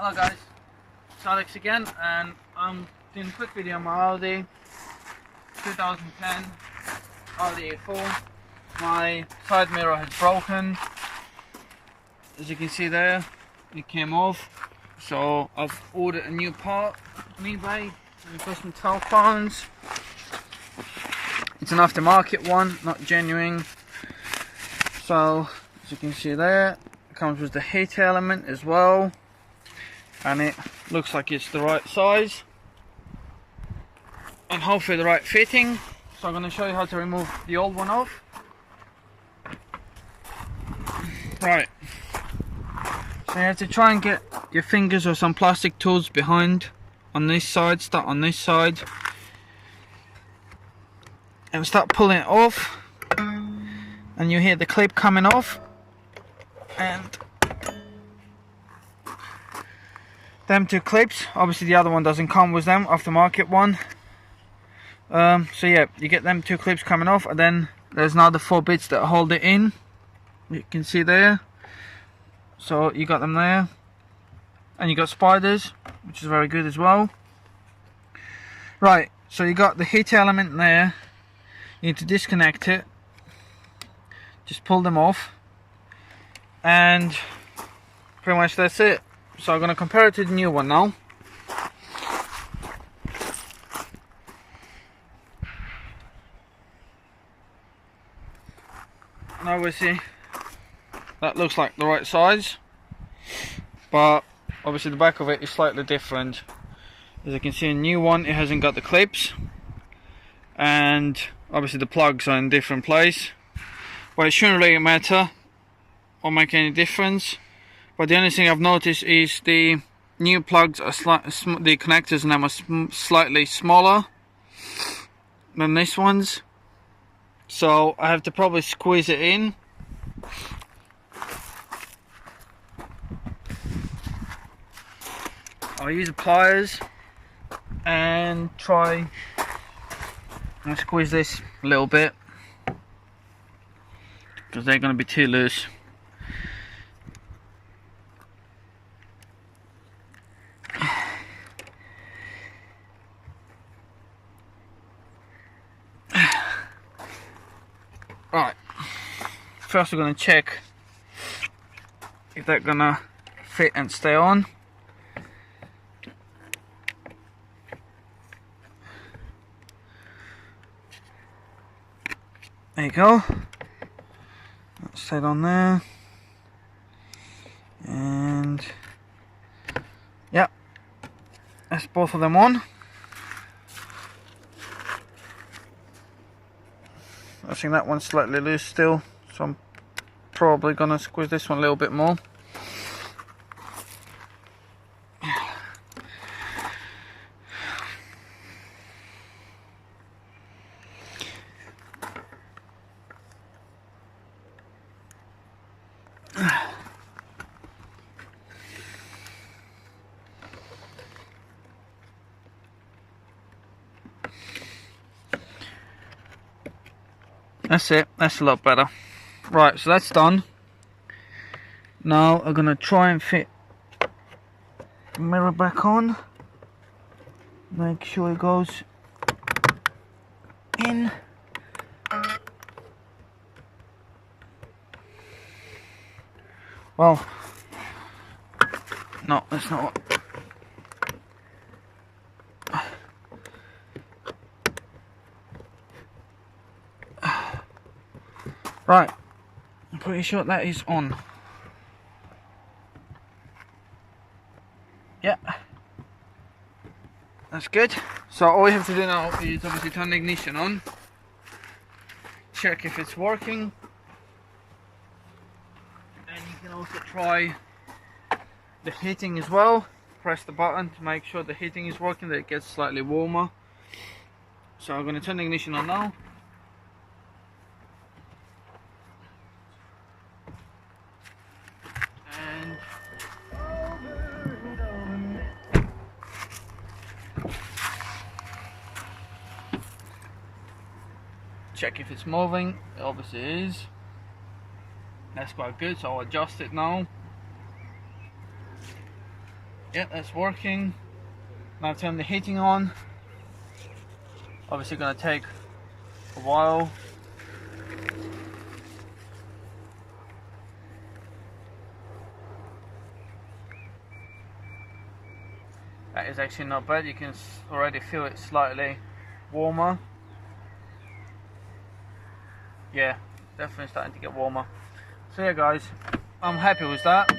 Hello guys, it's Alex again, and I'm doing a quick video on my Audi 2010 Audi A4. My side mirror has broken, as you can see there. It came off, so I've ordered a new part on eBay. It cost me £12. It's an aftermarket one, not genuine. So as you can see there, it comes with the heat element as well, and it looks like it's the right size and hopefully the right fitting. So I'm going to show you how to remove the old one off. Right, so you have to try and get your fingers or some plastic tools behind on this side, start on this side and start pulling it off, and you hear the clip coming off, and them two clips, obviously the other one doesn't come with them, aftermarket one. So yeah, you get them two clips coming off, and then there's another 4 bits that hold it in. You can see there. So you got them there, and you got spiders, which is very good as well. Right, so you got the heat element there. You need to disconnect it. Just pull them off, and pretty much that's it. So I'm going to compare it to the new one now. And obviously that looks like the right size, but obviously the back of it is slightly different. As you can see, in the new one it hasn't got the clips, and obviously the plugs are in a different place, but it shouldn't really matter or make any difference. But the only thing I've noticed is the new plugs are the connectors in them are slightly smaller than this one's, so I have to probably squeeze it in. I'll use the pliers and try and squeeze this a little bit, because they're going to be too loose. Right, first we're going to check if they're going to fit and stay on. There you go. That's stayed on there. And yeah, that's both of them on. I think that one's slightly loose still, so I'm probably gonna squeeze this one a little bit more. That's it, that's a lot better. Right, so that's done. Now I'm gonna try and fit the mirror back on. Make sure it goes in. Well, no, that's not what. Right, I'm pretty sure that is on. Yeah, that's good. So all we have to do now is obviously turn the ignition on, check if it's working, and you can also try the heating as well. Press the button to make sure the heating is working, that it gets slightly warmer. So I'm going to turn the ignition on now. Check if it's moving. It obviously is. That's quite good, so I'll adjust it now. Yeah, that's working. Now turn the heating on. Obviously gonna take a while. That is actually not bad. You can already feel it slightly warmer. Yeah, definitely starting to get warmer. So yeah guys, I'm happy with that.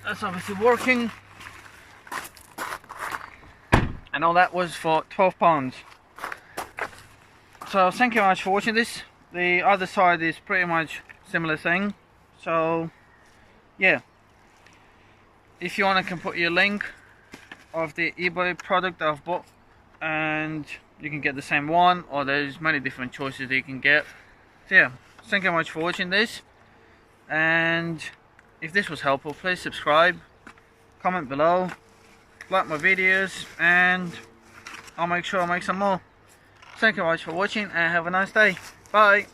That's obviously working. And all that was for £12. So thank you very much for watching this. The other side is pretty much similar thing. So yeah, if you want, I can put your link of the eBay product that I've bought, and you can get the same one, or there's many different choices that you can get. So yeah, thank you very much for watching this, and if this was helpful, please subscribe, comment below, like my videos, and I'll make sure I make some more. Thank you very much for watching, and have a nice day. Bye.